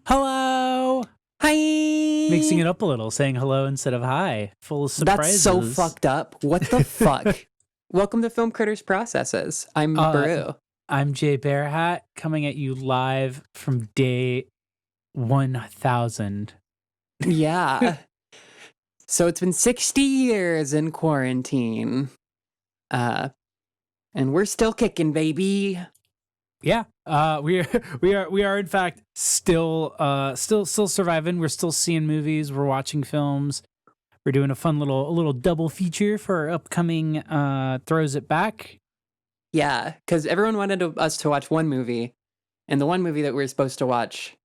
Hello! Mixing Hi. it up a little, saying hello instead of hi. Full of That's surprises. so fucked up. What the fuck? Welcome to Film Critters Processes. I'm Uh, Baru. I'm Jay Bearhat, coming at you live from day 1000. Yeah. So it's been 60 years in quarantine. Uh and we're still kicking, baby. Yeah, we are in fact still surviving. We're still seeing movies. We're watching films. We're doing a fun little double feature for our upcoming Throws It Back. Yeah, because everyone wanted us to watch one movie, and the one movie that we were supposed to watch,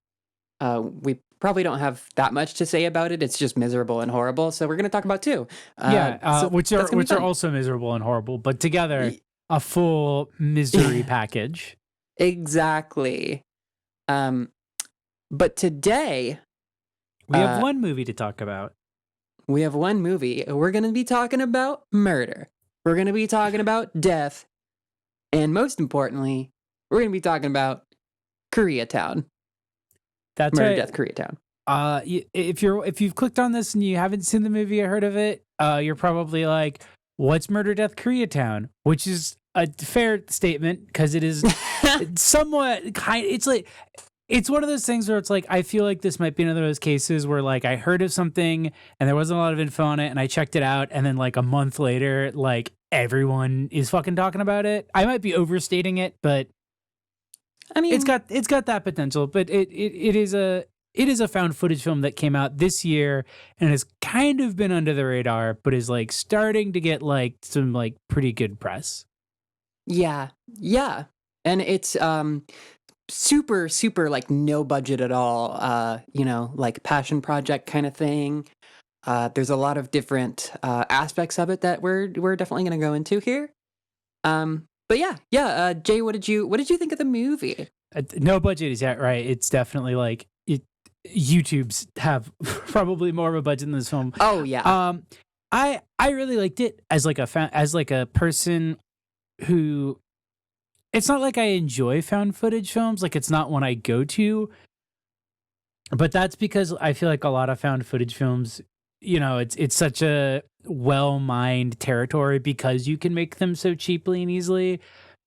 we probably don't have that much to say about it. It's just miserable and horrible. So we're gonna talk about two. So Which that's are gonna be fun. also miserable and horrible, but together Y- a full misery package. Exactly. Um, but today, We have uh, one movie to talk about. we have one movie. We're going to be talking about murder. We're going to be talking about death. And most importantly, we're going to be talking about Koreatown. That's Murder, right. Death, Koreatown. If you've clicked on this and you haven't seen the movie or heard of it, you're probably like, "What's Murder, Death, Koreatown?" Which is a fair statement because it is somewhat kind. It's one of those things where it's like I feel like this might be another of those cases where like I heard of something and there wasn't a lot of info on it and I checked it out and then like a month later like everyone is fucking talking about it. I might be overstating it, but I mean, it's got that potential. But it is a found footage film that came out this year and has kind of been under the radar, but is like starting to get like some like pretty good press. yeah. Yeah. And it's super, super like no budget at all. Like passion project kind of thing. There's a lot of different aspects of it that we're definitely going to go into here. But yeah. Jay, what did you think of the movie? No budget is yet right. It's definitely like it. YouTube's have probably more of a budget than this film. Oh yeah, I really liked it as like as like a person who. It's not like I enjoy found footage films. Like it's not one I go to, but that's because I feel like a lot of found footage films, it's such a well mined territory because you can make them so cheaply and easily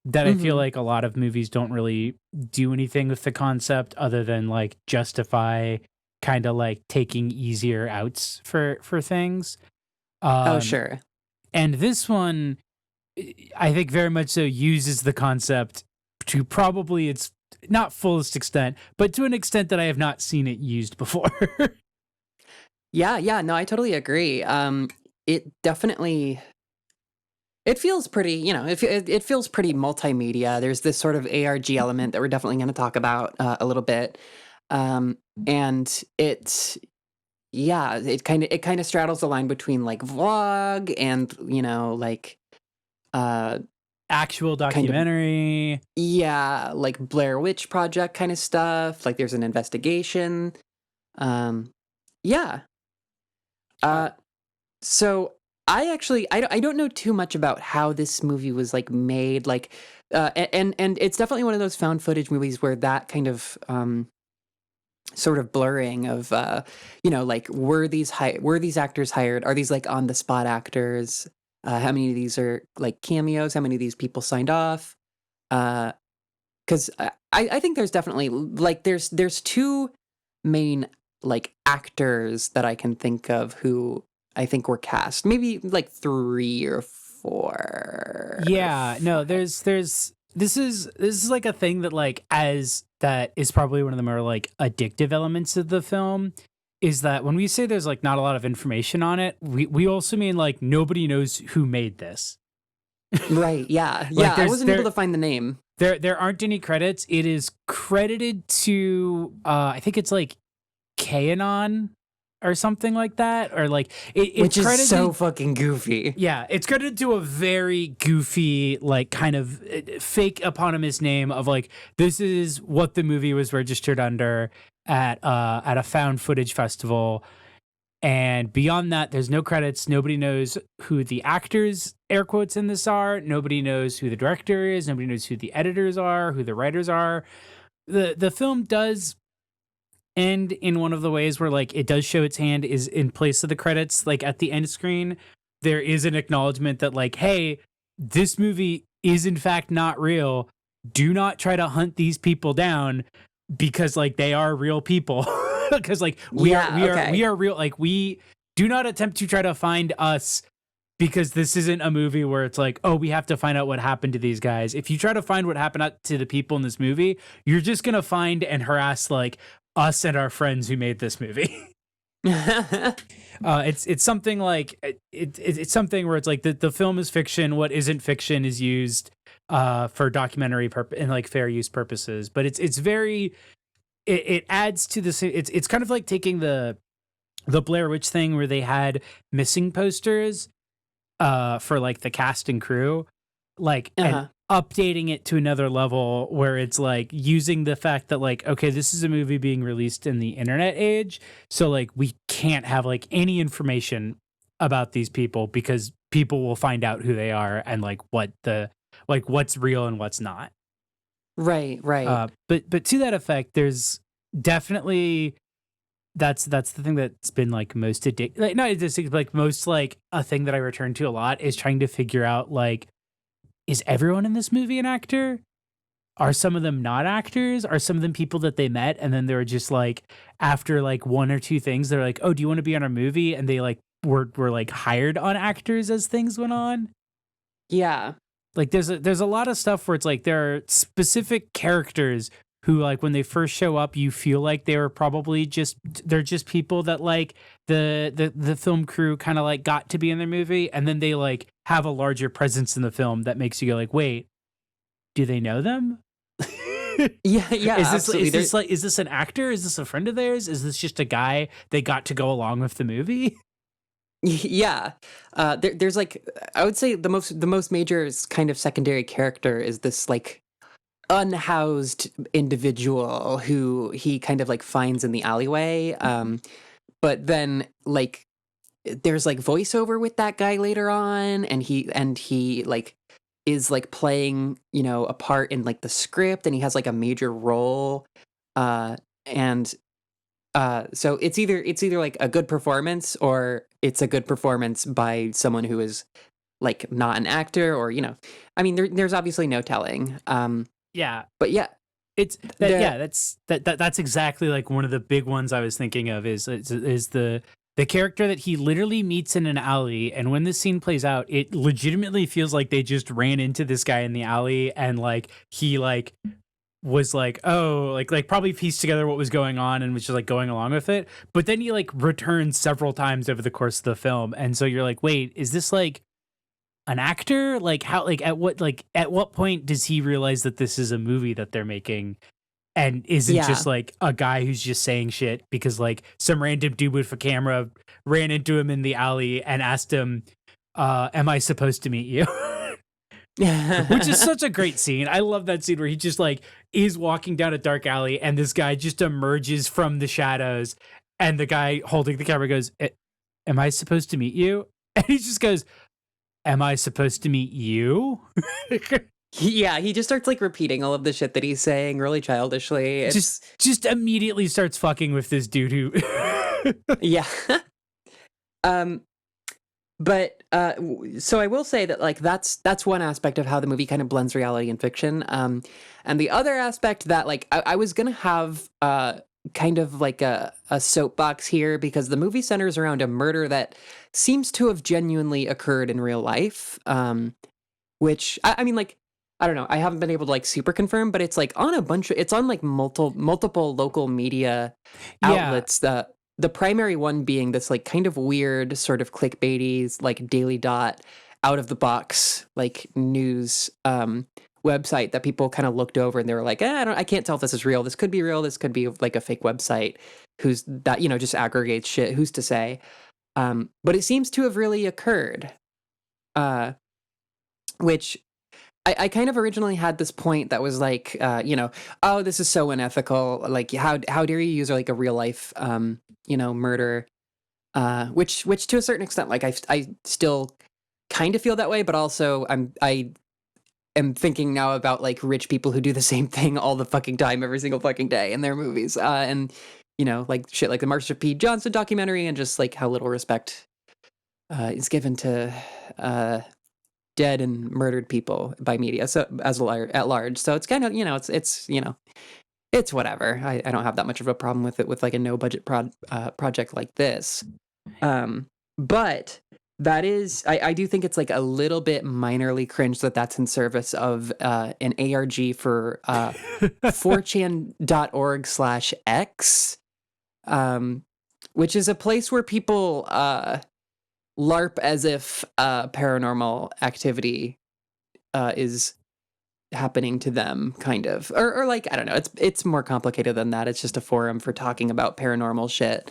that I feel hmm like a lot of movies don't really do anything with the concept other than like justify kind of like taking easier outs for things. oh Um, sure, and this one, I think very much so uses the concept to probably its not fullest extent, but to an extent that I have not seen it used before. yeah. No, I totally agree. It definitely it feels pretty, it feels pretty multimedia. There's this sort of ARG element that we're definitely going to talk about a little bit, um, and it's yeah, it kind of straddles the line between like vlog and like uh Actual kind of documentary. yeah, like Blair Witch Project kind of stuff. Like there's an investigation. Um, yeah. Uh, Uh, so I don't know too much about how this movie was like made. Like, and it's definitely one of those found footage movies where that kind of sort of blurring of like were these actors hired? Are these like on the spot actors? How many of these are like cameos? How many of these people signed off? Uh, Because I think there's definitely like there's two main like actors that I can think of who I think were cast. Maybe like three or four or Yeah, no, five. this is like a thing that like as that is probably one of the more like addictive elements of the film is that when we say there's like not a lot of information on it, we also mean like nobody knows who made this. Right, yeah. Like Yeah, I wasn't able to find the name. there aren't any credits. It is credited to I think it's like Kanon or something like that, or like it's Which is so credited. fucking goofy. Yeah, it's credited to a very goofy, like kind of fake eponymous name of like this is what the movie was registered under at a found footage festival. And beyond that, there's no credits. Nobody knows who the actors, air quotes, in this are. Nobody knows who the director is. Nobody knows who the editors are, who the writers are. The film does end in one of the ways where like it does show its hand is in place of the credits. Like at the end screen, there is an acknowledgement that like, hey, this movie is in fact not real. Do not try to hunt these people down because like they are real people. Because like we are real. Like we do not attempt to try to find us because this isn't a movie where it's like, oh, we have to find out what happened to these guys. If you try to find what happened to the people in this movie, you're just gonna find and harass like us and our friends who made this movie. It's something like it's something where it's like the film is fiction. What isn't fiction is used for documentary and like fair use purposes. But it's very it adds to this. It's kind of like taking the Blair Witch thing where they had missing posters for like the cast and crew, like and updating it to another level where it's like using the fact that like, okay, this is a movie being released in the internet age, so like we can't have like any information about these people because people will find out who they are and like what's real and what's not. Right. But to that effect, there's definitely that's the thing that's been like most addictive. Like not addictive, like most like a thing that I return to a lot is trying to figure out like, is everyone in this movie an actor? Are some of them not actors? Are some of them people that they met and then they were just like after like one or two things they're like, oh, do you want to be on our movie? And they like were like hired on actors as things went on. Yeah. Like there's a lot of stuff where it's like there are specific characters who like when they first show up you feel like they were probably they're just people that like the film crew kind of like got to be in their movie, and then they like have a larger presence in the film that makes you go like, wait, do they know them? Yeah, is this an actor? Is this a friend of theirs? Is this just a guy they got to go along with the movie? Yeah. There's like, I would say the most major kind of secondary character is this like unhoused individual who he kind of like finds in the alleyway. But then like there's like voiceover with that guy later on, and he like is like playing, a part in like the script, and he has like a major role. And so it's either like a good performance or it's a good performance by someone who is like not an actor, or I mean there's obviously no telling. Yeah, but yeah, it's that's exactly like one of the big ones I was thinking of is the character that he literally meets in an alley, and when this scene plays out, it legitimately feels like they just ran into this guy in the alley, and like he like was like, oh, like probably pieced together what was going on and was just like going along with it. But then he like returns several times over the course of the film, and so you're like, wait, is this like an actor? Like how? Like at what point does he realize that this is a movie that they're making? And isn't just like a guy who's just saying shit because like some random dude with a camera ran into him in the alley and asked him, am I supposed to meet you? Which is such a great scene. I love that scene where he just like is walking down a dark alley and this guy just emerges from the shadows, and the guy holding the camera goes, am I supposed to meet you? And he just goes, am I supposed to meet you? He just starts like repeating all of the shit that he's saying really childishly. Just immediately starts fucking with this dude who yeah. But so I will say that like that's one aspect of how the movie kind of blends reality and fiction. And the other aspect that like I was gonna have kind of like a soapbox here, because the movie centers around a murder that seems to have genuinely occurred in real life. Which I mean, like, I don't know, I haven't been able to like super confirm, but it's like on it's on like multiple local media outlets. The primary one being this like kind of weird sort of clickbaity like Daily Dot out of the box like news website that people kind of looked over and they were like, I can't tell if this is real. This could be real. This could be like a fake website who's that, just aggregates shit. Who's to say? But it seems to have really occurred. Which I kind of originally had this point that was like, oh, this is so unethical. Like, how dare you use like a real life, murder, which to a certain extent, like I still kind of feel that way, but also I am thinking now about like rich people who do the same thing all the fucking time, every single fucking day in their movies. And like shit like the Marsha P. Johnson documentary, and just like how little respect is given to dead and murdered people by media, so at large. So it's kind of, it's whatever. I don't have that much of a problem with it with like a no budget project like this. But that is, I do think it's like a little bit minorly cringe that's in service of an ARG for 4chan.org/X, which is a place where people LARP as if paranormal activity is happening to them, kind of, or like, I don't know. It's more complicated than that. It's just a forum for talking about paranormal shit.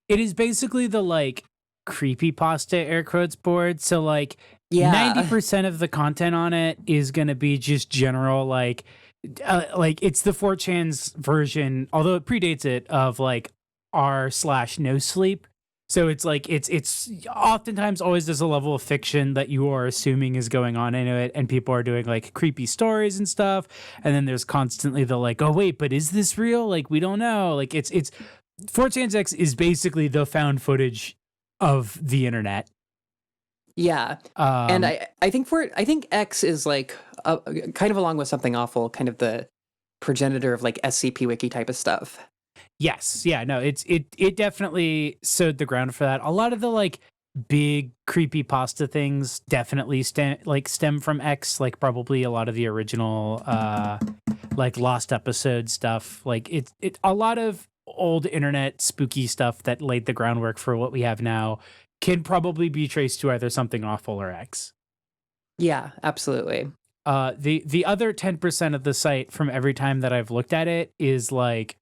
It is basically the like creepypasta air quotes board. So like 90% of the content on it is going to be just general like it's the 4chan's version, although it predates it, of like r/no sleep. So it's like it's oftentimes always there's a level of fiction that you are assuming is going on in it, and people are doing like creepy stories and stuff. And then there's constantly the like, oh wait, but is this real? Like we don't know. Like it's 4chan's X is basically the found footage of the internet. Yeah. And I think X is like kind of, along with Something Awful, kind of the progenitor of like SCP Wiki type of stuff. Yes. Yeah, no, it definitely sowed the ground for that. A lot of the like big creepypasta things definitely stem from X, like probably a lot of the original like lost episode stuff. Like it a lot of old internet spooky stuff that laid the groundwork for what we have now can probably be traced to either Something Awful or X. Yeah, absolutely. The other 10% of the site from every time that I've looked at it is like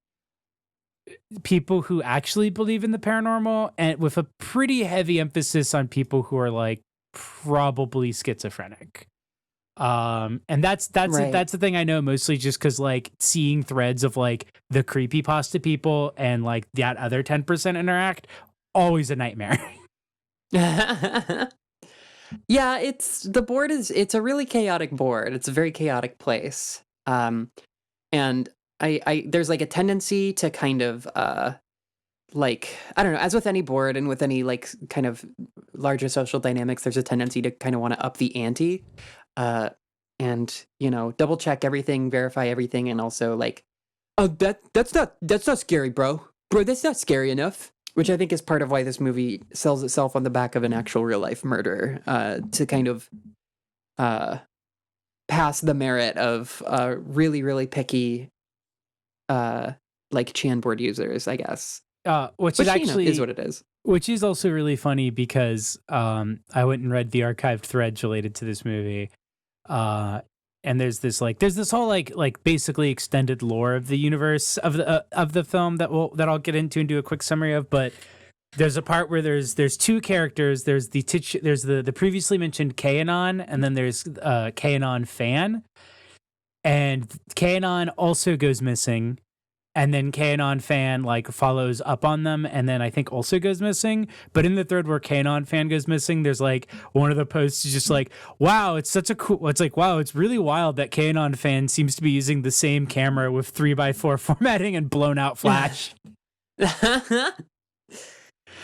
people who actually believe in the paranormal, and with a pretty heavy emphasis on people who are like probably schizophrenic. And that's Right. that's the thing I know, mostly just because like seeing threads of like the creepypasta people and like that other 10% interact, always a nightmare. Yeah, it's a really chaotic board. It's a very chaotic place. And I there's like a tendency to kind of like, I don't know, as with any board and with any like kind of larger social dynamics, there's a tendency to kind of want to up the ante, and double check everything, verify everything, and also like, oh, that's not scary, bro, that's not scary enough. Which I think is part of why this movie sells itself on the back of an actual real life murder, to kind of pass the merit of really, really picky like Chan board users, I guess. Which is actually is what it is. Which is also really funny because I went and read the archived threads related to this movie. And there's this whole like basically extended lore of the universe of the film that I'll get into and do a quick summary of. But there's a part where there's two characters. There's the previously mentioned Kanon, and then there's Kanon fan, and Kanon also goes missing. And then Kanon fan like follows up on them, and then I think also goes missing. But in the thread where Kanon fan goes missing, there's like one of the posts is just like, wow, it's such a cool. It's like, wow, it's really wild that Kanon fan seems to be using the same camera with 3x4 formatting and blown out flash.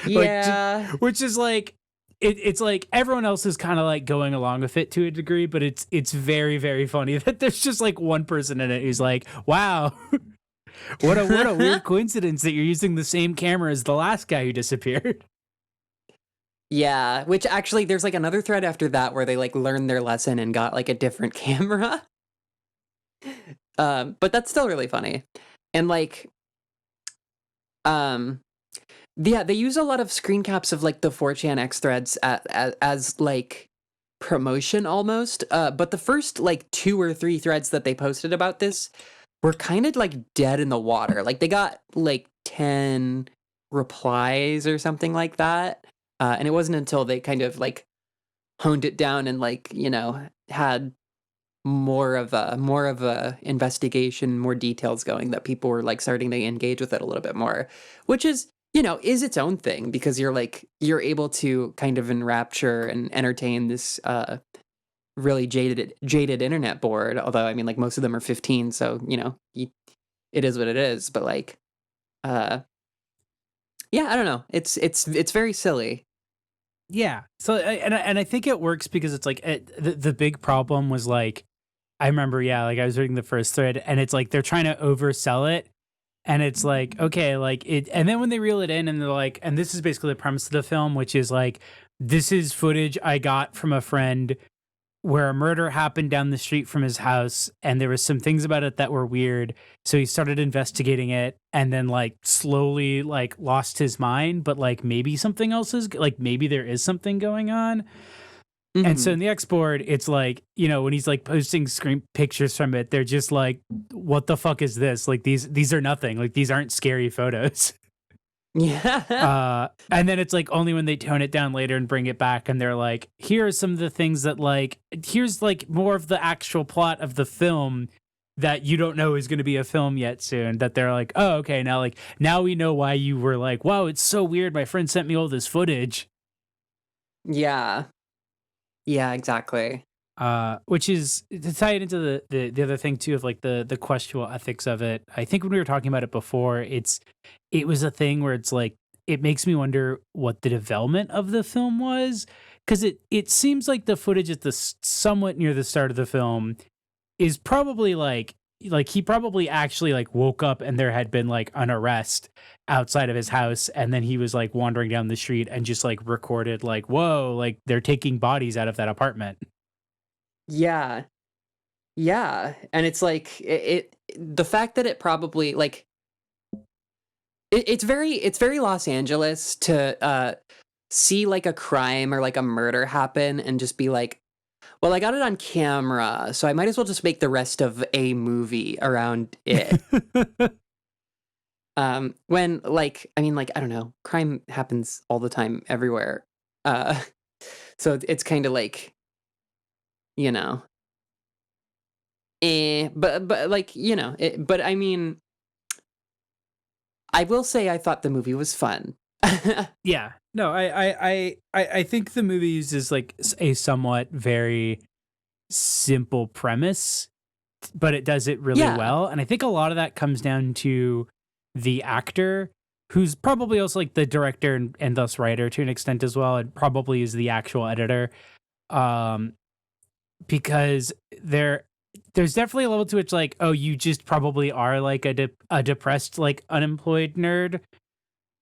Yeah, which is like, it's like everyone else is kind of like going along with it to a degree, but it's very, very funny that there's just like one person in it who's like, wow. What a weird coincidence that you're using the same camera as the last guy who disappeared. Yeah, which actually there's like another thread after that where they like learned their lesson and got like a different camera. But that's still really funny. And like yeah, they use a lot of screen caps of like the 4chan X threads as like promotion almost. But the first like 2 or 3 threads that they posted about this were kind of like dead in the water. Like they got like 10 replies or something like that. And it wasn't until they kind of like honed it down and like, had more of a investigation, more details going, that people were like starting to engage with it a little bit more, which is its own thing, because you're able to kind of enrapture and entertain this really jaded internet board. Although I mean, like most of them are 15, so you it is what it is. But like, uh, yeah, I don't know. It's very silly. Yeah. So and I think it works because it's like the big problem was like I remember, yeah, like I was reading the first thread and it's like they're trying to oversell it. And it's like, okay, like it, and then when they reel it in and they're like, and this is basically the premise of the film, which is like, this is footage I got from a friend where a murder happened down the street from his house. And there was some things about it that were weird. So he started investigating it and then like slowly like lost his mind, but like maybe something else is like, maybe there is something going on. And so Hmm. in the export, it's like, you know, when he's like posting screen pictures from it, they're just like, what the fuck is this? Like these are nothing. Like these aren't scary photos. Yeah. And then it's like only when they tone it down later and bring it back and they're like, here are some of the things that like here's like more of the actual plot of the film that you don't know is going to be a film yet soon, that they're like, oh, okay, now like now we know why you were like, wow, it's so weird. My friend sent me all this footage. Yeah. Yeah, exactly. Which is to tie it into the other thing too of like the questionable ethics of it. I think when we were talking about it before, it was a thing where it's like it makes me wonder what the development of the film was because it seems like the footage at the somewhat near the start of the film is probably like he probably actually like woke up and there had been like an arrest outside of his house and then he was like wandering down the street and just like recorded like whoa like they're taking bodies out of that apartment. Yeah. Yeah. And it's like the fact that it probably like it's very Los Angeles to see like a crime or like a murder happen and just be like, well, I got it on camera, so I might as well just make the rest of a movie around it. When like I mean like I don't know, crime happens all the time everywhere. Uh so it's kind of like, you know, but like, you know, but I mean, I will say I thought the movie was fun. Yeah. No, I think the movie uses like a somewhat very simple premise, but it does it really Yeah. well. And I think a lot of that comes down to the actor, who's probably also like the director and thus writer to an extent as well, and probably is the actual editor. Um, because there's definitely a level to which like, oh, you just probably are like a depressed, like unemployed nerd,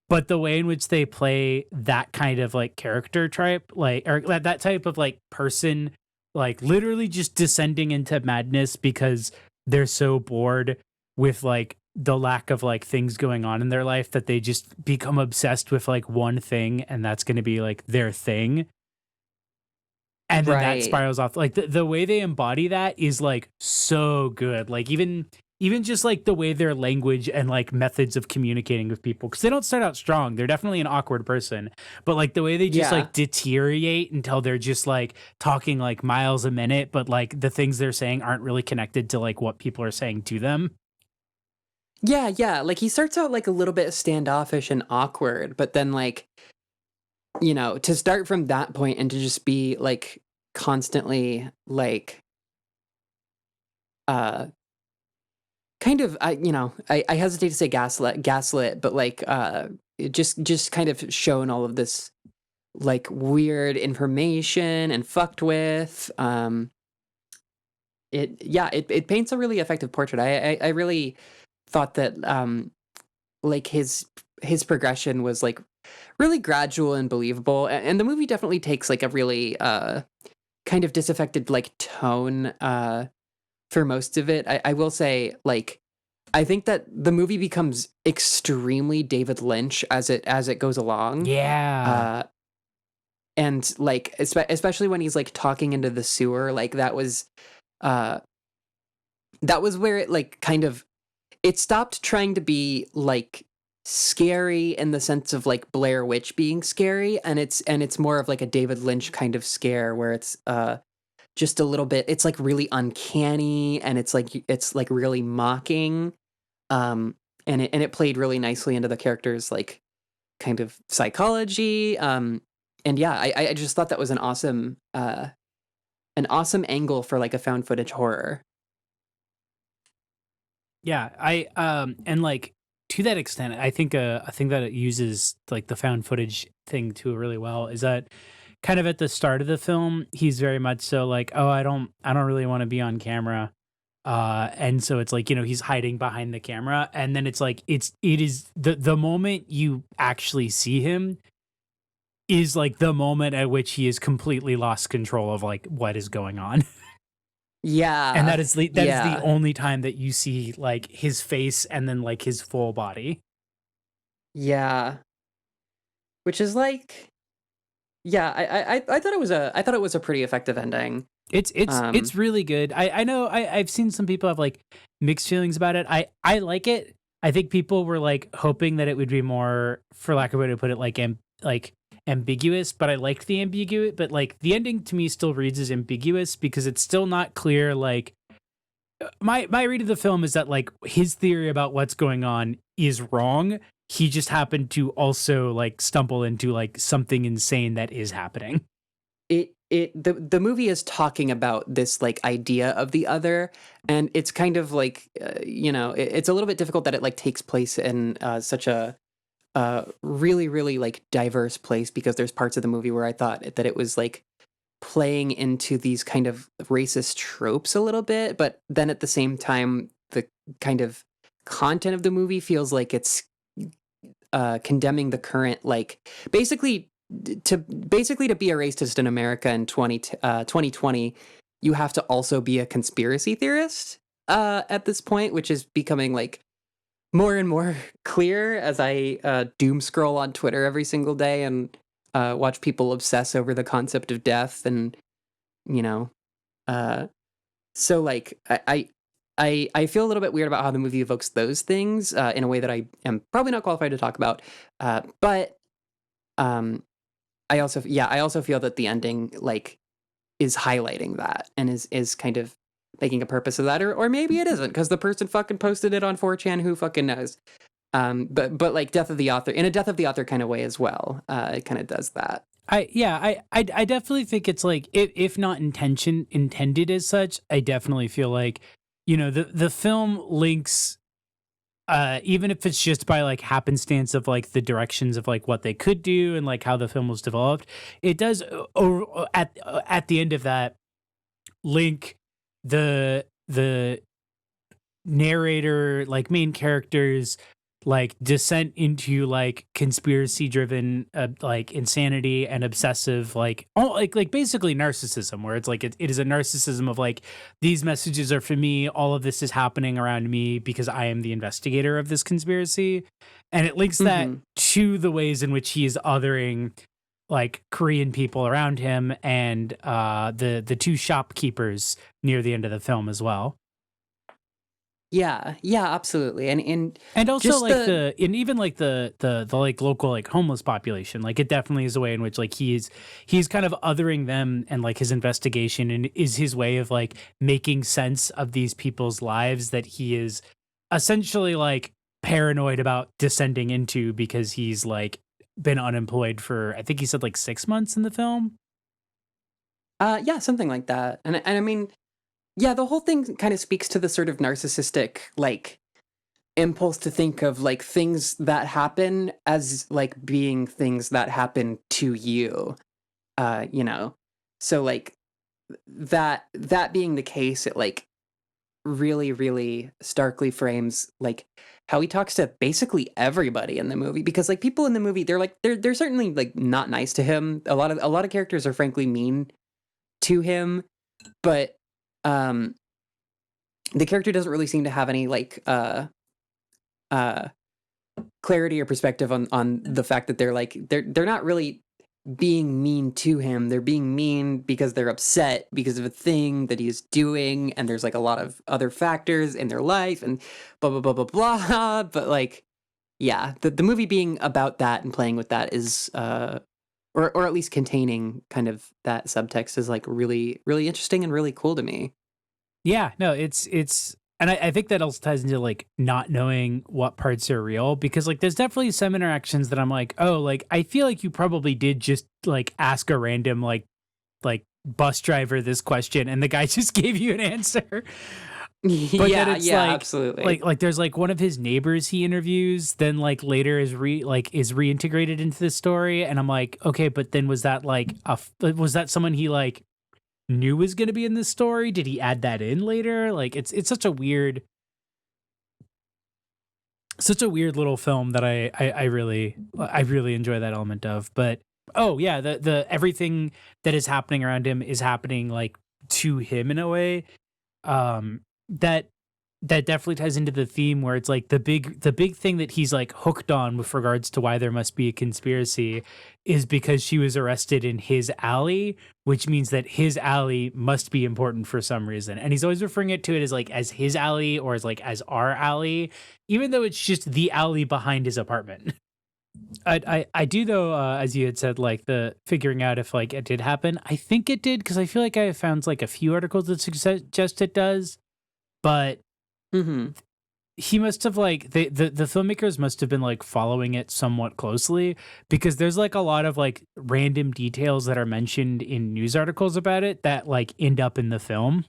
but the way in which they play that kind of like character type, like or that type of like person, like literally just descending into madness because they're so bored with like the lack of like things going on in their life that they just become obsessed with like one thing and that's going to be like their thing. And then that Right. spirals off. Like the way they embody that is like so good. Like even just like the way their language and like methods of communicating with people because they don't start out strong, they're definitely an awkward person, but like the way they just Yeah. like deteriorate until they're just like talking like miles a minute but like the things they're saying aren't really connected to like what people are saying to them. Yeah, yeah. Like he starts out like a little bit standoffish and awkward, but then like, you know, to start from that point and to just be like constantly like uh kind of you know, I hesitate to say gaslit, but like it just kind of shown all of this like weird information and fucked with. It yeah, it paints a really effective portrait. I really thought that like his progression was like really gradual and believable. And the movie definitely takes like a really kind of disaffected like tone for most of it. I will say like I think that the movie becomes extremely David Lynch as it goes along. Yeah. Uh and like especially when he's like talking into the sewer, like uh that was where it like kind of it stopped trying to be like scary in the sense of like Blair Witch being scary, and it's more of like a David Lynch kind of scare where it's just a little bit, it's like really uncanny, and it's like really mocking. um and it played really nicely into the characters like kind of psychology. And yeah, I just thought that was an awesome angle for like a found footage horror. Yeah, and like to that extent, I think that it uses like the found footage thing too really well. Is that kind of at the start of the film, he's very much so like, oh, I don't really want to be on camera. And so it's like, you know, he's hiding behind the camera, and then it's like it is the moment you actually see him is like the moment at which he is completely lost control of like what is going on. And Yeah. that is the Yeah. only time that you see like his face and then like his full body. Yeah. Which is like, yeah, I thought it was a pretty effective ending. It's Um, really good. I know I've seen some people have like mixed feelings about it. I like it. I think people were like hoping that it would be more, for lack of a way to put it, like like ambiguous. But I liked the ambiguity. But like the ending to me still reads as ambiguous because it's still not clear. Like my read of the film is that like his theory about what's going on is wrong. He just happened to also like stumble into like something insane that is happening. the movie is talking about this like idea of the other, and it's kind of like, it's a little bit difficult that it like takes place in such a really really like diverse place, because there's parts of the movie where I thought that it was like playing into these kind of racist tropes a little bit, but then at the same time the kind of content of the movie feels like it's condemning the current, like, basically to be a racist in America in 2020, you have to also be a conspiracy theorist at this point, which is becoming like more and more clear as I doom scroll on Twitter every single day and watch people obsess over the concept of death. And you know uh, so like I feel a little bit weird about how the movie evokes those things in a way that I am probably not qualified to talk about. But um, I also feel that the ending like is highlighting that and is kind of making a purpose of that, or maybe it isn't because the person fucking posted it on 4chan. Who fucking knows? But like death of the author, in a death of the author kind of way as well. It kind of does that. I definitely think it's like if not intended as such, I definitely feel like, you know, the film links, even if it's just by like happenstance of like the directions of like what they could do and like how the film was developed, it does at the end of that link the narrator, like main characters, like descent into like conspiracy driven like insanity and obsessive, like oh like basically narcissism, where it's like it is a narcissism of like these messages are for me, all of this is happening around me because I am the investigator of this conspiracy. And it links that Hmm. to the ways in which he is othering like Korean people around him and the two shopkeepers near the end of the film as well. Yeah, yeah, absolutely. And also Just like the and even like the like local like homeless population, like it definitely is a way in which like he's kind of othering them, and like his investigation and is his way of like making sense of these people's lives that he is essentially like paranoid about descending into because he's like been unemployed for, I think he said like 6 months in the film. yeah, something like that. And I mean, yeah, the whole thing kind of speaks to the sort of narcissistic like impulse to think of like things that happen as like being things that happen to you. You know. So like that being the case, it like really really starkly frames like how he talks to basically everybody in the movie, because like people in the movie, they're like they're certainly like not nice to him. A lot of characters are frankly mean to him, but um the character doesn't really seem to have any like uh clarity or perspective on the fact that they're not really being mean to him. They're being mean because they're upset because of a thing that he's doing, and there's like a lot of other factors in their life and blah blah blah blah blah. But like, yeah, the movie being about that and playing with that is or at least containing kind of that subtext is like really really interesting and really cool to me. Yeah, no, it's and I think that also ties into like not knowing what parts are real, because like there's definitely some interactions that I'm like, oh, like I feel like you probably did just like ask a random like bus driver this question and the guy just gave you an answer. But then Yeah, it's yeah, like absolutely. there's like one of his neighbors he interviews, then like later is reintegrated into the story, and I'm like, okay, but then was that like was that someone he like knew was going to be in this story? Did he add that in later? Like it's such a weird little film that I really enjoy that element of. But oh yeah, the everything that is happening around him is happening like to him in a way that definitely ties into the theme where it's like the big thing that he's like hooked on with regards to why there must be a conspiracy is because she was arrested in his alley, which means that his alley must be important for some reason. And he's always referring it to it as like as his alley or as like as our alley, even though it's just the alley behind his apartment. I do though, as you had said, like the figuring out if like it did happen. I think it did because I feel like I found like a few articles that suggest it does, but Hmm. he must have like the filmmakers must have been like following it somewhat closely because there's like a lot of like random details that are mentioned in news articles about it that like end up in the film.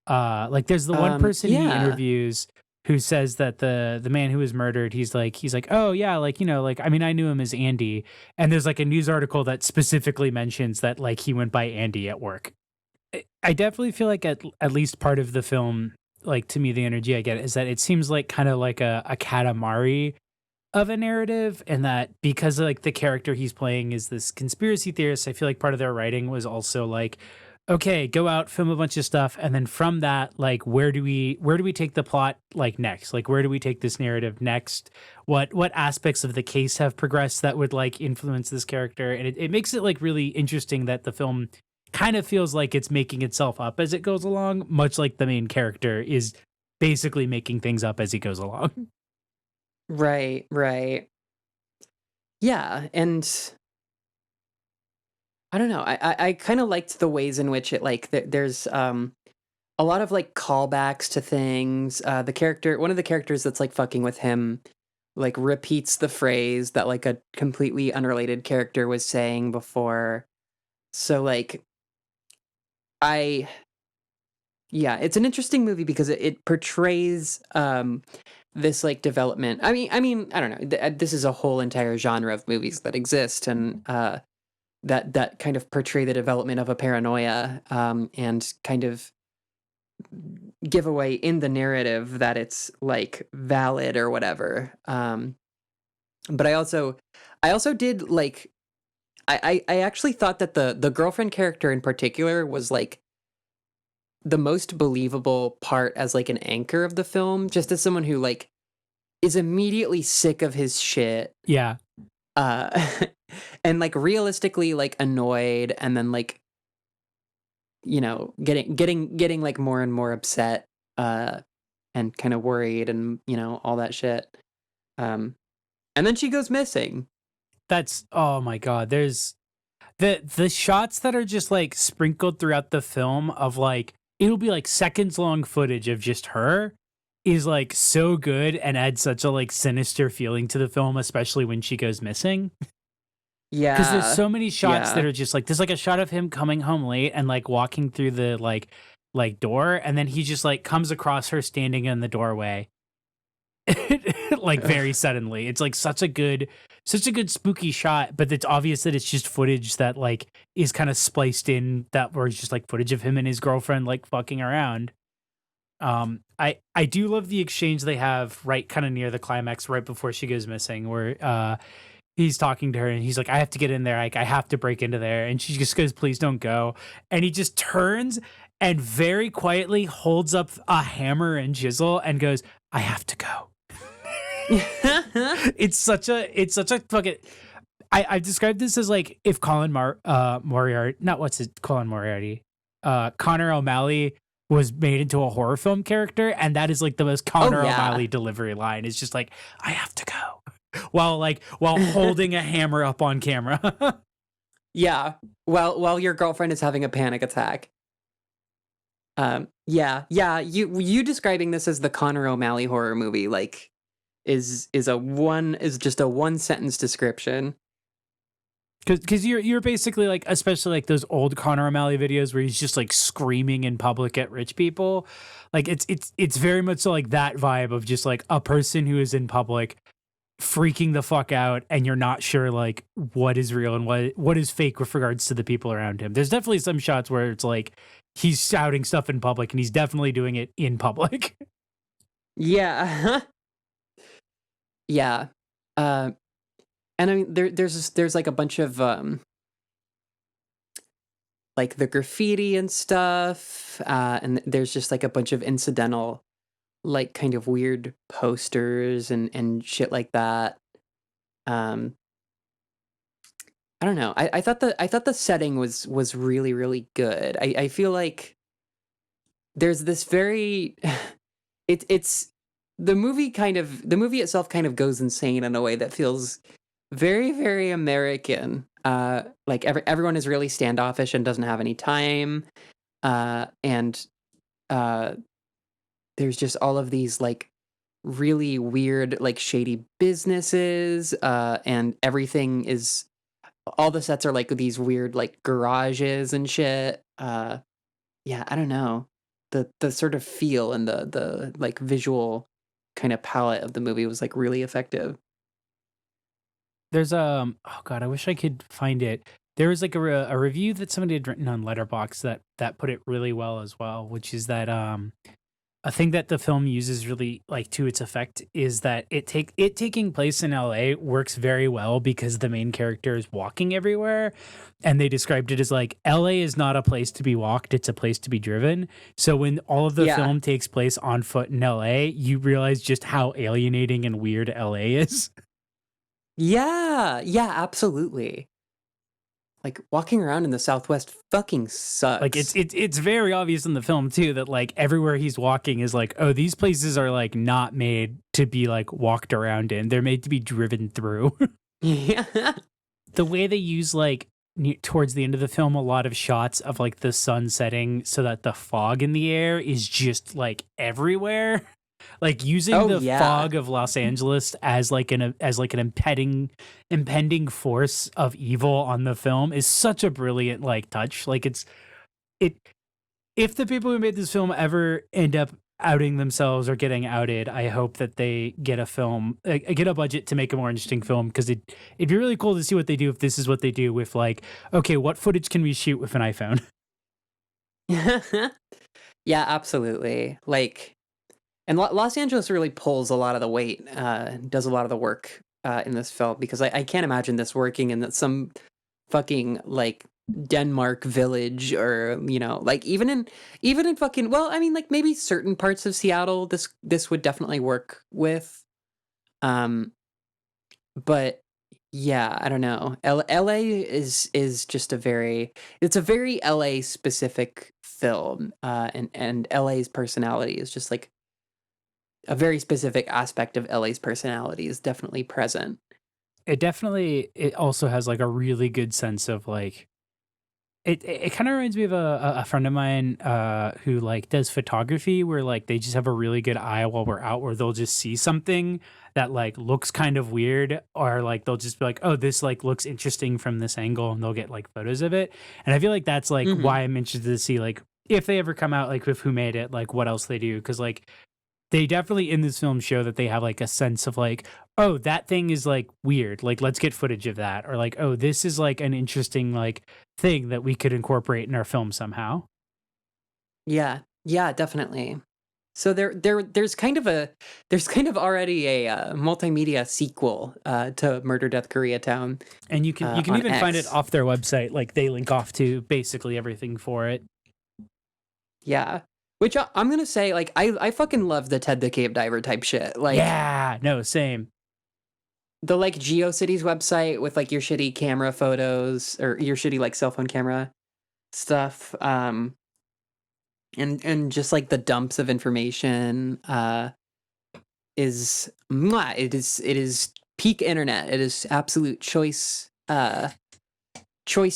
Like there's the one person he Yeah. interviews who says that the man who was murdered, he's like, oh yeah, like you know, like I mean, I knew him as Andy, and there's like a news article that specifically mentions that like he went by Andy at work. I definitely feel like at least part of the film, like to me, the energy I get is that it seems like kind of like a Katamari of a narrative, and that because like the character he's playing is this conspiracy theorist, I feel like part of their writing was also like, okay, go out, film a bunch of stuff, and then from that, like where do we take the plot like next? Like where do we take this narrative next? What aspects of the case have progressed that would like influence this character? And it makes it like really interesting that the film kind of feels like it's making itself up as it goes along, much like the main character is basically making things up as he goes along. Right, right. Yeah, and I don't know. I kind of liked the ways in which it like there's a lot of like callbacks to things. One of the characters that's like fucking with him, like repeats the phrase that like a completely unrelated character was saying before. So like I yeah, it's an interesting movie because it portrays this like development. I don't know. This is a whole entire genre of movies that exist, and that kind of portray the development of a paranoia, and kind of give away in the narrative that it's like valid or whatever. But I also did like I actually thought that the girlfriend character in particular was like the most believable part as like an anchor of the film, just as someone who like is immediately sick of his shit, Yeah. uh and like realistically like annoyed, and then like getting like more and more upset, uh and kind of worried, and all that shit. um and then she goes missing. That's oh my god. There's the shots that are just like sprinkled throughout the film of like it'll be like seconds long footage of just her is like so good and adds such a like sinister feeling to the film, especially when she goes missing. Because there's Yeah, so many shots that yeah. are just like there's like a shot of him coming home late and like walking through the like door, and then he just like comes across her standing in the doorway like very Ugh. suddenly. It's like such a good spooky shot, but it's obvious that it's just footage that like is kind of spliced in that where it's just like footage of him and his girlfriend like fucking around. I do love the exchange they have right kind of near the climax right before she goes missing where he's talking to her and he's like, I have to get in there, like I have to break into there, and she just goes, please don't go. And he just turns and very quietly holds up a hammer and chisel and goes, I have to go. It's such a fucking I've described this as like if Moriarty, not what's it Colin Moriarty, Connor O'Malley was made into a horror film character, and that is like the most Oh Connor yeah. O'Malley delivery line. It's just like, I have to go. While holding a hammer up on camera. Yeah. While your girlfriend is having a panic attack. Yeah, yeah. You describing this as the Connor O'Malley horror movie, like, is just a one sentence description. Because you're basically like, especially like those old Conor O'Malley videos where he's just like screaming in public at rich people, like it's very much so like that vibe of just like a person who is in public freaking the fuck out, and you're not sure like what is real and what is fake with regards to the people around him. There's definitely some shots where it's like he's shouting stuff in public, and he's definitely doing it in public. Yeah. Yeah. Uh, and I mean, there's like a bunch of like the graffiti and stuff, and there's just like a bunch of incidental, like kind of weird posters and shit like that. Um, I don't know. I thought the setting was really really good. I feel like there's this very it's the movie itself kind of goes insane in a way that feels very very American. Like everyone is really standoffish and doesn't have any time. And uh there's just all of these like really weird like shady businesses, and everything is all the sets are like these weird like garages and shit. Yeah, I don't know. The sort of feel and the like visual kind of palette of the movie was like really effective. There's oh god, I wish I could find it. There was like a review that somebody had written on Letterboxd that put it really well as well, which is that a thing that the film uses really like to its effect is that it taking place in LA works very well because the main character is walking everywhere, and they described it as like LA is not a place to be walked, it's a place to be driven. So when all of the Yeah. film takes place on foot in LA, you realize just how alienating and weird LA is. Yeah, yeah, absolutely. Like walking around in the Southwest fucking Like sucks. it's very obvious in the film too that like everywhere he's walking is like, oh, these places are like not made to be like walked around in. They're made to be driven through. Yeah. The way they use like towards the end of the film a lot of shots of like the sun setting so that the fog in the air is just like everywhere. Like using Oh the yeah. fog of Los Angeles as like an impending force of evil on the film is such a brilliant like touch. Like it if the people who made this film ever end up outing themselves or getting outed, I hope that they get get a budget to make a more interesting film, because it'd be really cool to see what they do if this is what they do with like, okay, what footage can we shoot with an iPhone? Yeah, absolutely. Like, and Los Angeles really pulls a lot of the weight, does a lot of the work in this film, because I can't imagine this working in some fucking like Denmark village, or like even in fucking, well, I mean, like maybe certain parts of Seattle this would definitely work with. Um, but yeah, I don't know. LA is just it's a very LA specific film, and LA's personality is just like a very specific aspect of LA's personality is definitely present. It also has like a really good sense of like it kind of reminds me of a friend of mine who like does photography, where like they just have a really good eye while we're out, where they'll just see something that like looks kind of weird, or like they'll just be like, oh, this like looks interesting from this angle, and they'll get like photos of it. And I feel like that's like Mhm. why I'm interested to see like if they ever come out like with who made it, like what else they do, because like they definitely in this film show that they have like a sense of like, oh, that thing is like weird. Like, let's get footage of that. Or like, oh, this is like an interesting like thing that we could incorporate in our film somehow. Yeah. Yeah, definitely. So there's kind of already a multimedia sequel to Murder Death Koreatown And you can on even find it X. off their website. Like they link off to basically everything for it. Yeah. Which I'm gonna say, like, I fucking love the Ted the Cave Diver type shit. Like Yeah, no, same. the like GeoCities website with like your shitty camera photos, or your shitty like cell phone camera stuff. And just like the dumps of information is mwah, it is peak internet. It is absolute choice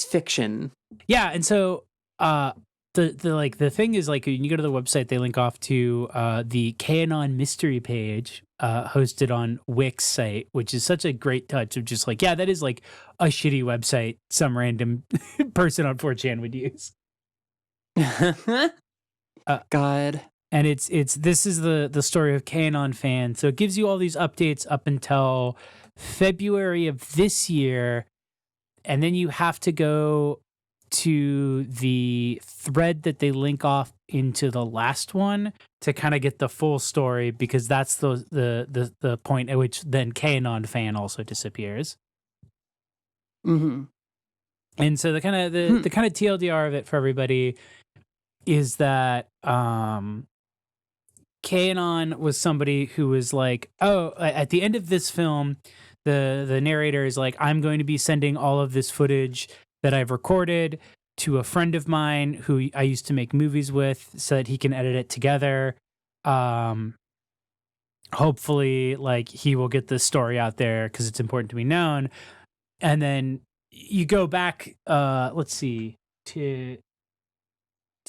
fiction. Yeah, and so the thing is, like, when you go to the website, they link off to the QAnon mystery page hosted on Wix site, which is such a great touch of just like, yeah, that is like a shitty website some random person on 4chan would use. God. And it's this is the story of QAnon fan. So it gives you all these updates up until February of this year, and then you have to go to the thread that they link off into the last one to kind of get the full story, because that's the point at which then QAnon fan also disappears. Mm-hmm. And so the kind of the kind of TLDR of it for everybody is that QAnon was somebody who was like, oh, at the end of this film, the narrator is like, I'm going to be sending all of this footage that I've recorded to a friend of mine who I used to make movies with so that he can edit it together. Hopefully, like, he will get this story out there because it's important to be known. And then you go back, let's see, to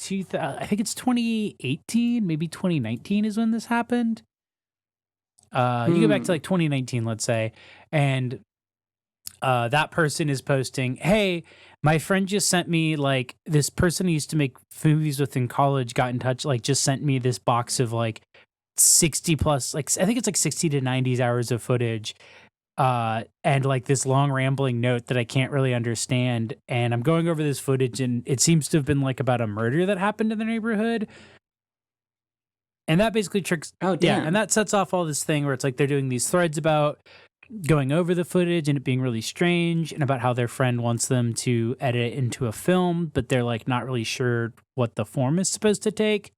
I think it's 2018, maybe 2019 is when this happened. You go back to like 2019, let's say, and that person is posting, hey, my friend just sent me, like, this person I used to make movies with in college got in touch, like, just sent me this box of like 60 plus, like, I think it's like 60 to 90 hours of footage, and like this long rambling note that I can't really understand. And I'm going over this footage, and it seems to have been like about a murder that happened in the neighborhood. And that basically tricks. Oh, damn. Yeah, and that sets off all this thing where it's like they're doing these threads about going over the footage and it being really strange, and about how their friend wants them to edit it into a film, but they're like not really sure what the form is supposed to take.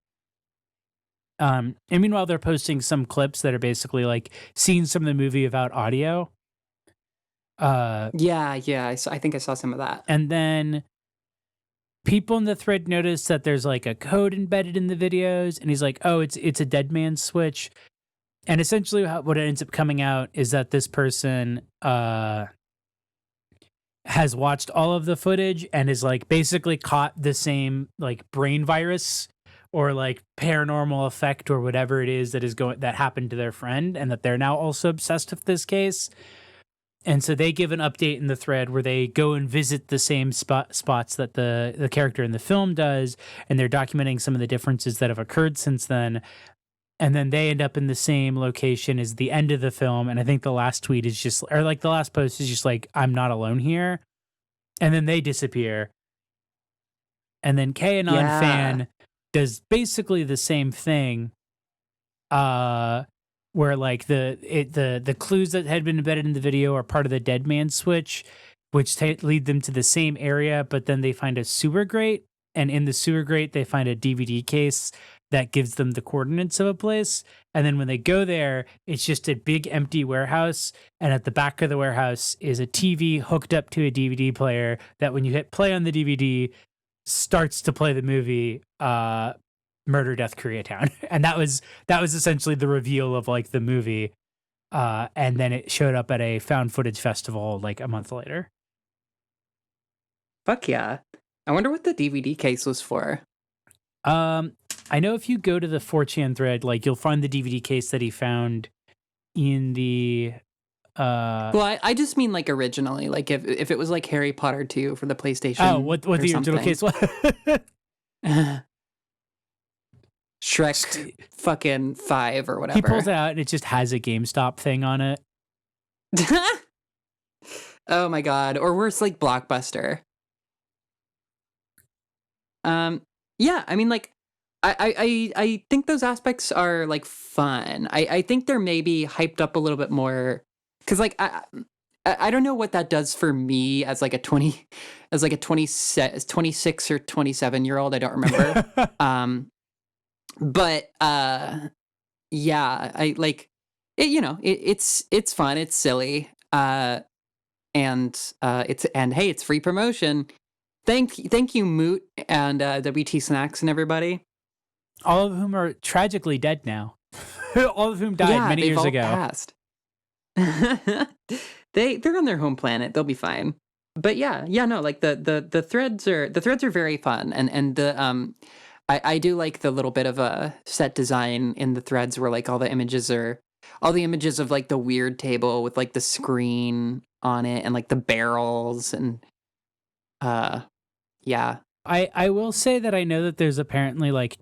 And meanwhile, they're posting some clips that are basically like scenes from the movie without audio. Yeah, I think I saw some of that. And then people in the thread notice that there's like a code embedded in the videos, and he's like, oh, it's a dead man's switch. And essentially what ends up coming out is that this person has watched all of the footage and is like basically caught the same like brain virus or like paranormal effect or whatever it is that happened to their friend, and that they're now also obsessed with this case. And so they give an update in the thread where they go and visit the same spots that the character in the film does, and they're documenting some of the differences that have occurred since then. And then they end up in the same location as the end of the film. And I think the last tweet is just, or like the last post is just like, I'm not alone here. And then they disappear. And then QAnon fan does basically the same thing, where like the clues that had been embedded in the video are part of the dead man switch, which lead them to the same area, but then they find a sewer grate, and in the sewer grate they find a DVD case that gives them the coordinates of a place. And then when they go there, it's just a big empty warehouse, and at the back of the warehouse is a TV hooked up to a DVD player that when you hit play on the DVD starts to play the movie Murder, Death, Koreatown. And that was essentially the reveal of like the movie. And then it showed up at a found footage festival like a month later. Fuck yeah. I wonder what the DVD case was for. I know if you go to the 4chan thread, like you'll find the DVD case that he found in the well, I just mean like originally, like if it was like Harry Potter 2 for the PlayStation. Oh, what the original case was? Shrek fucking 5 or whatever. He pulls it out and it just has a GameStop thing on it. Oh my god. Or worse, like Blockbuster. Yeah, I mean, like, I think those aspects are like fun. I think they're maybe hyped up a little bit more, because like I don't know what that does for me as like a 26 or 27-year-old. I don't remember. But yeah, I like it. You know, it's fun. It's silly. And hey, it's free promotion. Thank you, Moot and WT Snacks and every're all of whom are tragically dead now. All of whom died many years ago. Passed. They're on their home planet. They'll be fine. but yeah, no, like the threads are very fun, and I do like the little bit of a set design in the threads where like all the images of like the weird table with like the screen on it and like the barrels and uh yeah. I will say that I know that there's apparently like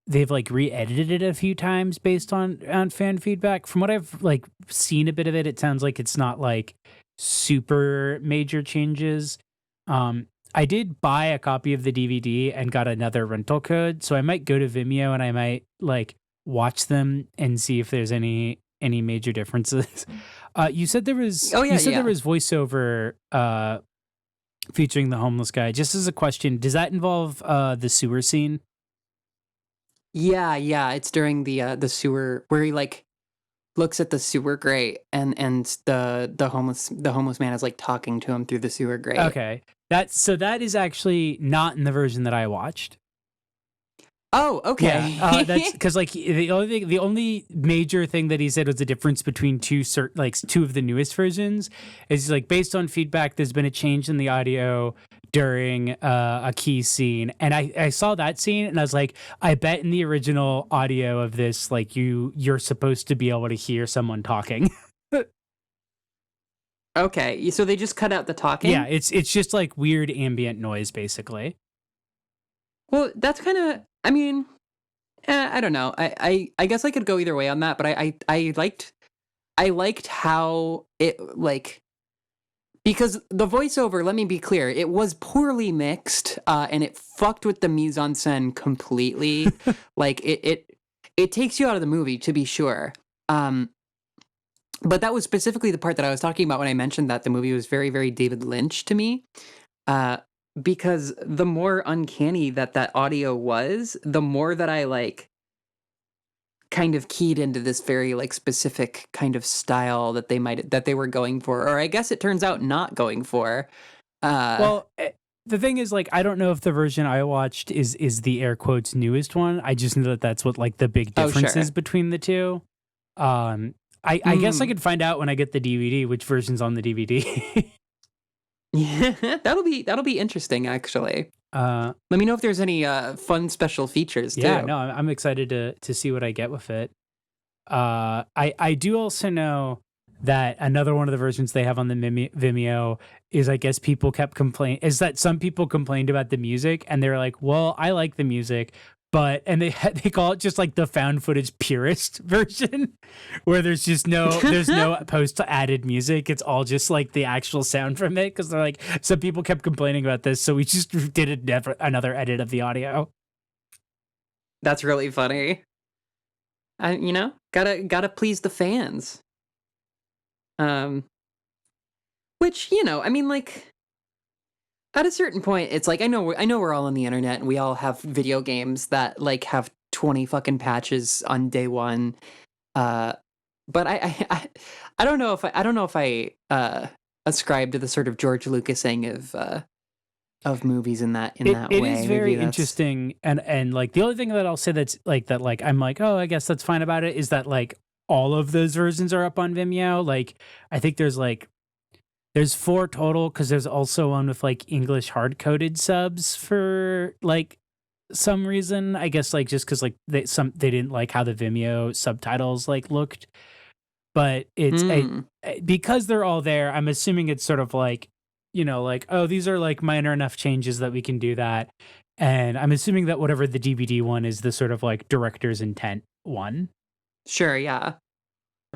they've like re-edited it a few times based on fan feedback. From what I've like seen a bit of it, it sounds like it's not like super major changes. I did buy a copy of the DVD and got another rental code, so I might go to Vimeo and I might like watch them and see if there's any major differences. You said there was Oh yeah, you said there yeah. was voiceover featuring the homeless guy. Just as a question, does that involve the sewer scene? Yeah, it's during the sewer where he like looks at the sewer grate and the homeless man is like talking to him through the sewer grate. Okay. That is actually not in the version that I watched. Oh, Yeah, okay. that's because like the only major thing that he said was the difference between two of the newest versions is like based on feedback. There's been a change in the audio during a key scene, and I saw that scene and I was like, I bet in the original audio of this, like you're supposed to be able to hear someone talking. Okay, so they just cut out the Yeah, talking? it's just like weird ambient noise basically. Well, that's kind of, I mean, I don't know. I guess I could go either way on that, but I liked how it like because the voiceover, let me be clear, it was poorly mixed, and it fucked with the mise en scène completely. Like it takes you out of the movie, to be sure. Um, but that was specifically the part that I was talking about when I mentioned that the movie was very, very David Lynch to me. Uh, because the more uncanny that audio was, the more that I like kind of keyed into this very like specific kind of style that they were going for, or I guess it turns out not going for. Uh, Well, the thing is, like, I don't know if the version I watched is the air quotes newest one. I just know that that's what like the big oh difference is sure. between the two. Um, I guess I Mm. could find out when I get the DVD which version's on the DVD. Yeah, that'll be interesting actually. uh, Let me know if there's any fun special features yeah, too. no, I'm excited to see what I get with it. I do also know that another one of the versions they have on the Vimeo is, I guess people kept complain is that some people complained about the music and they're like, well, I like the music, but and they call it just like the found footage purist version, where there's no post added music. It's all just like the actual sound from it because they're like some people kept complaining about this, so we just did another edit of the audio. That's really funny. You know, gotta please the fans. Um, which you know, I mean, like at a certain point, it's like I know we're all on the internet and we all have video games that like have 20 fucking patches on day one. Uh, but I don't know if I don't know if I ascribe to the sort of George Lucasing of movies in that It is way. Maybe very that's interesting, and like the only thing that I'll say that's like that like I'm like, oh, I guess that's fine about it is that like all of those versions are up on Vimeo. Like I think there's four total because there's also one with like English hard coded subs for like some reason. I guess like just because like they didn't like how the Vimeo subtitles like looked, but mm, because they're all there. I'm assuming it's sort of like, like, oh, these are like minor enough changes that we can do that. And I'm assuming that whatever the DVD one is the sort of like director's intent one. sure, yeah.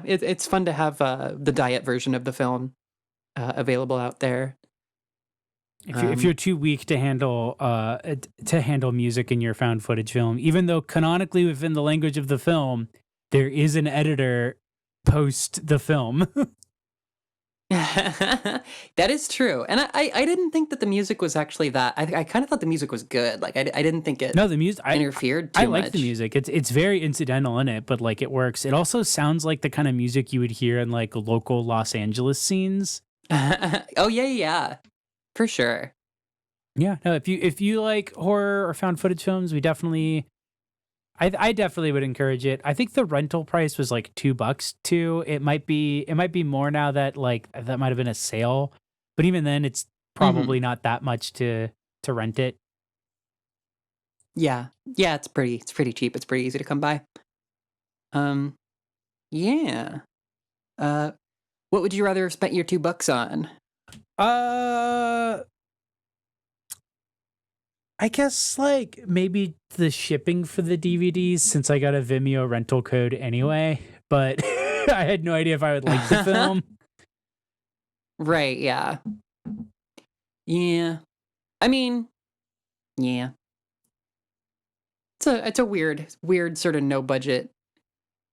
It's fun to have the diet version of the film available out there. If you're too weak to handle music in your found footage film, even though canonically within the language of the film, there is an editor post the film. That is true, and I didn't think that the music was actually that. I kind of thought the music was good. Like I didn't think it No, the music interfered I too like the much. music. It's very incidental in it, but like it works. It also sounds like the kind of music you would hear in like local Los Angeles scenes. Oh yeah, for sure. Yeah, no, if you like horror or found footage films, I definitely would encourage it. I think the rental price was like $2 too. It might be more now that like that might have been a sale. But even then, it's probably not that much to rent it. Yeah. Yeah, it's pretty cheap. It's pretty easy to come by. Yeah. What would you rather have spent your $2 on? I guess like maybe the shipping for the DVDs, since I got a Vimeo rental code anyway, but I had no idea if I would like the film. Right, yeah. Yeah. I mean, yeah. It's a weird sort of no budget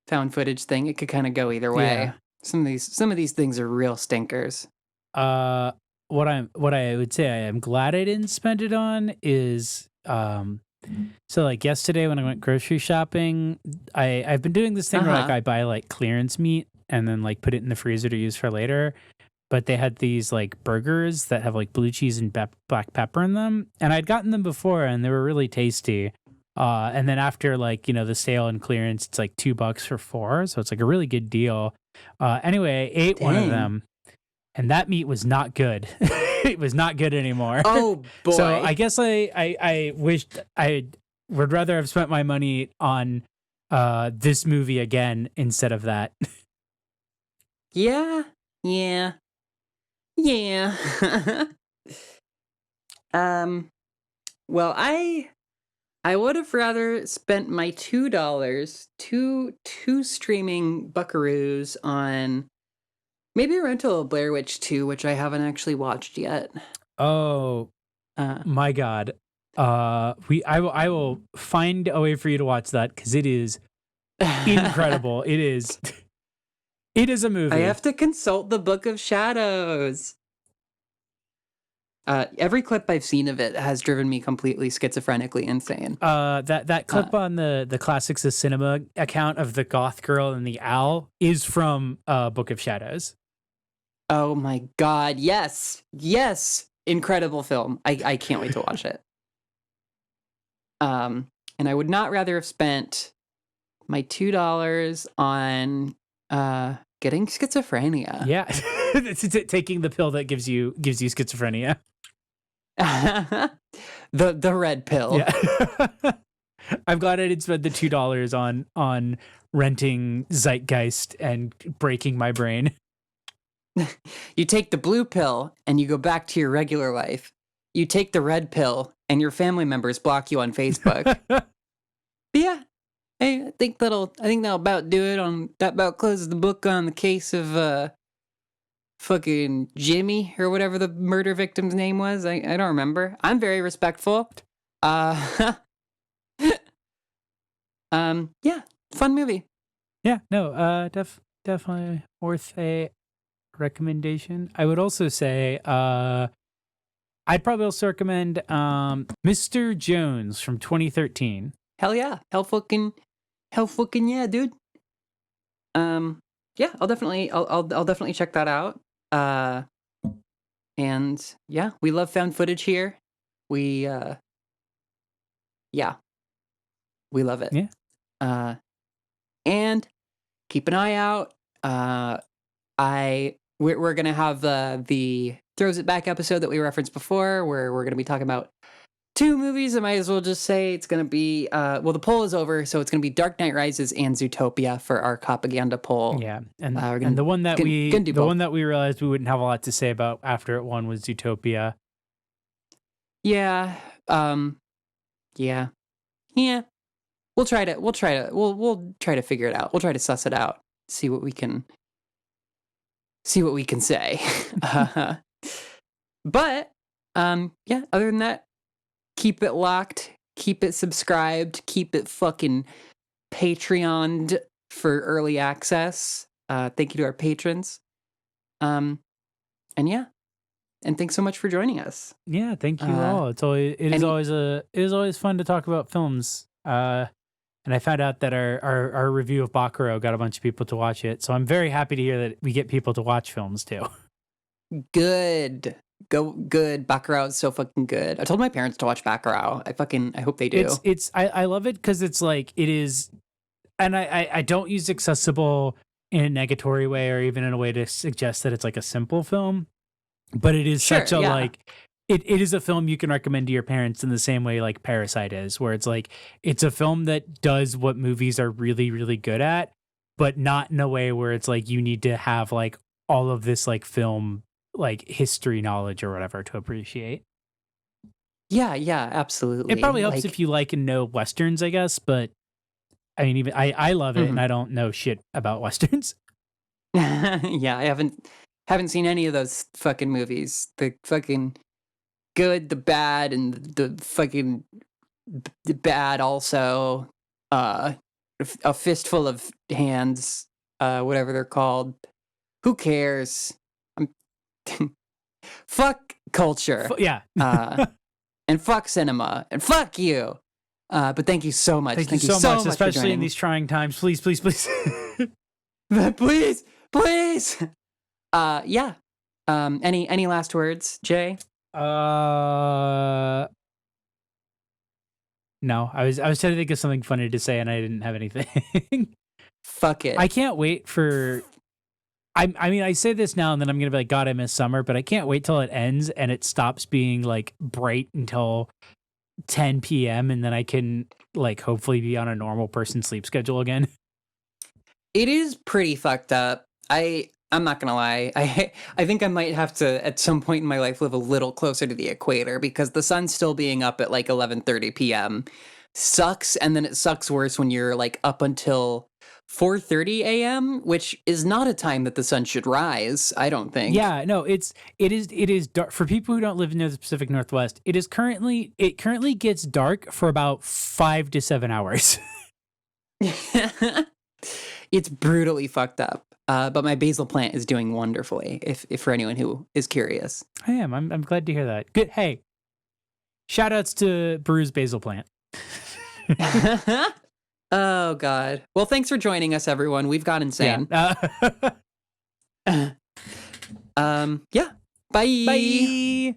found footage thing. It could kind of go either way. Yeah. Some of these things are real stinkers. What I would say I am glad I didn't spend it on is so like yesterday when I went grocery shopping, I've been doing this thing where like I buy like clearance meat and then like put it in the freezer to use for later. But they had these like burgers that have like blue cheese and black pepper in them, and I'd gotten them before and they were really tasty. And then after like, you know, the sale and clearance, it's like $2 for 4. So it's like a really good deal. Anyway, I ate one of them and that meat was not good. It was not good anymore. Oh boy. So I guess I wished I would rather have spent my money on this movie again instead of that. Yeah. Yeah. Yeah. Well, I would have rather spent my $2, two streaming buckaroos on maybe a rental of Blair Witch 2, which I haven't actually watched yet. Oh my God. I will find a way for you to watch that because it is incredible. It is a movie. I have to consult the Book of Shadows. Every clip I've seen of it has driven me completely schizophrenically insane. That clip on the Classics of Cinema account of the goth girl and the owl is from Book of Shadows. Oh my God! Yes, incredible film. I can't wait to watch it. And I would not rather have spent my $2 on getting schizophrenia. Yeah, it's taking the pill that gives you schizophrenia. the red pill. Yeah. I'm glad I didn't spend the $2 on renting Zeitgeist and breaking my brain. You take the blue pill and you go back to your regular life. You take the red pill and your family members block you on Facebook. Yeah. Hey, I think that'll about do it. That about closes the book on the case of fucking Jimmy or whatever the murder victim's name was. I don't remember. I'm very respectful. Yeah, fun movie. Yeah, no, definitely worth a recommendation. I would also say I'd probably also recommend Mr. Jones from 2013. Hell yeah. Hell fucking yeah, dude. Yeah, I'll definitely check that out. And yeah, we love found footage here. We love it. Yeah. And keep an eye out. We're gonna have the Throws It Back episode that we referenced before, where we're gonna be talking about 2 movies. I might as well just say it's gonna be the poll is over, so it's gonna be Dark Knight Rises and Zootopia for our propaganda poll. Yeah, and the one that one that we realized we wouldn't have a lot to say about after it won was Zootopia. Yeah. Yeah. We'll try to figure it out. We'll try to suss it out. See what we can say. But yeah, other than that, keep it locked, keep it subscribed, keep it fucking Patreoned for early access. Thank you to our patrons. And yeah. And thanks so much for joining us. Yeah, thank you all. It is always fun to talk about films. And I found out that our review of Bacurau got a bunch of people to watch it. So I'm very happy to hear that we get people to watch films too. Good. Good. Bacurau is so fucking good. I told my parents to watch Bacurau. I hope they do. I love it because it's like it is, and I don't use accessible in a negatory way or even in a way to suggest that it's like a simple film. but it is Sure, such a yeah. like it is a film you can recommend to your parents in the same way like Parasite is, where it's like it's a film that does what movies are really, really good at, but not in a way where it's like you need to have like all of this like film like history knowledge or whatever to appreciate. Yeah, yeah, It absolutely. probably helps if Like, you like and know westerns, I guess, but I mean even I love it and mhm. I don't know shit about westerns. Yeah, I haven't seen any of those fucking movies. The fucking good, the bad, and the fucking the bad also. A fistful of hands, whatever they're called. Who cares? I'm fuck culture. Yeah. Uh, and fuck cinema. And fuck you. But thank you so much. Thank you Thank you so so much, much for especially in joining. these trying times. Please, please, please. Please, please. Yeah. Any last words, Jay? uh No, I was trying to think of something funny to say and I didn't have anything. Fuck it. I can't wait for I mean I say this now and then I'm gonna be like, God, I miss summer, but I can't wait till it ends and it stops being like bright until 10 p.m. and then I can like hopefully be on a normal person sleep schedule again. It is pretty fucked up. I'm not gonna lie. I think I might have to at some point in my life live a little closer to the equator because the sun still being up at like 11:30 p.m. sucks, and then it sucks worse when you're like up until 4:30 a.m., which is not a time that the sun should rise, I don't think. Yeah, no, it is dark for people who don't live near the Pacific Northwest. It currently gets dark for about 5 to 7 hours. It's brutally fucked up. But my basil plant is doing wonderfully. If for anyone who is curious. I am. I'm glad to hear that. Good. Hey, shout outs to Brews Basil Plant. Oh God. Well, thanks for joining us, everyone. We've gone insane. Yeah. Yeah. Bye. Bye.